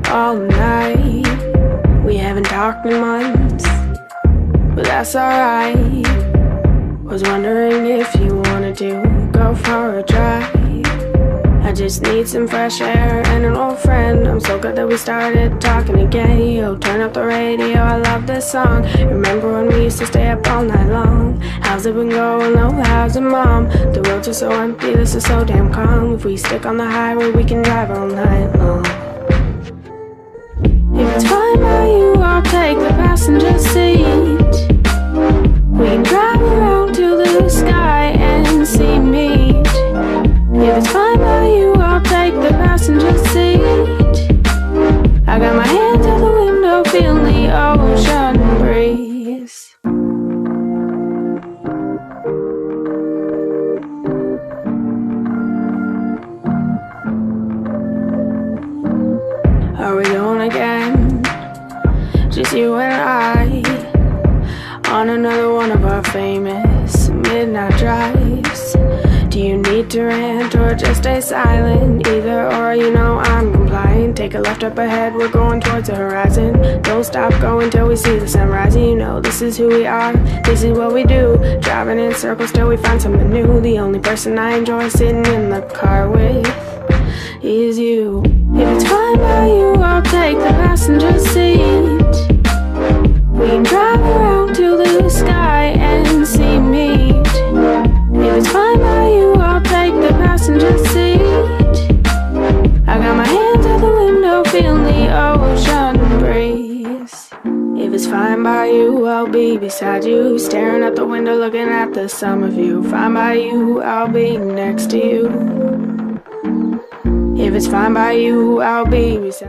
all night. We haven't talked in months, but that's alright. Was wondering if you wanted to go for a drive. I just need some fresh air and an old friend. I'm so glad that we started talking again. Yo, turn up the radio, I love this song. Remember when we used to stay up all night long? How's it been going? Oh, how's it, mom? The roads are so empty, this is so damn calm. If we stick on the highway, we can drive all night long. If it's fine by you, I'll take the passenger seat. We can drive around to the sky and see meat. If it's fine by you, I'll take the passenger seat. I got my hands out the window, feeling the ocean breeze. Are we going again? Just you and I on another one of our famous midnight drives. Do you need to rant or just stay silent? Either or, you know I'm compliant. Take a left up ahead, we're going towards the horizon. Don't stop going till we see the sun rising. You know this is who we are, this is what we do. Driving in circles till we find something new. The only person I enjoy sitting in the car with is you. If it's fine by you, I'll take the passenger seat. We can drive around to the sky and see meat. If it's fine by you, I'll take the passenger seat. I got my hands out the window, feeling the ocean breeze. If it's fine by you, I'll be beside you, staring out the window, looking at the summer view. Fine by you, I'll be next to you. If it's fine by you, I'll be beside you.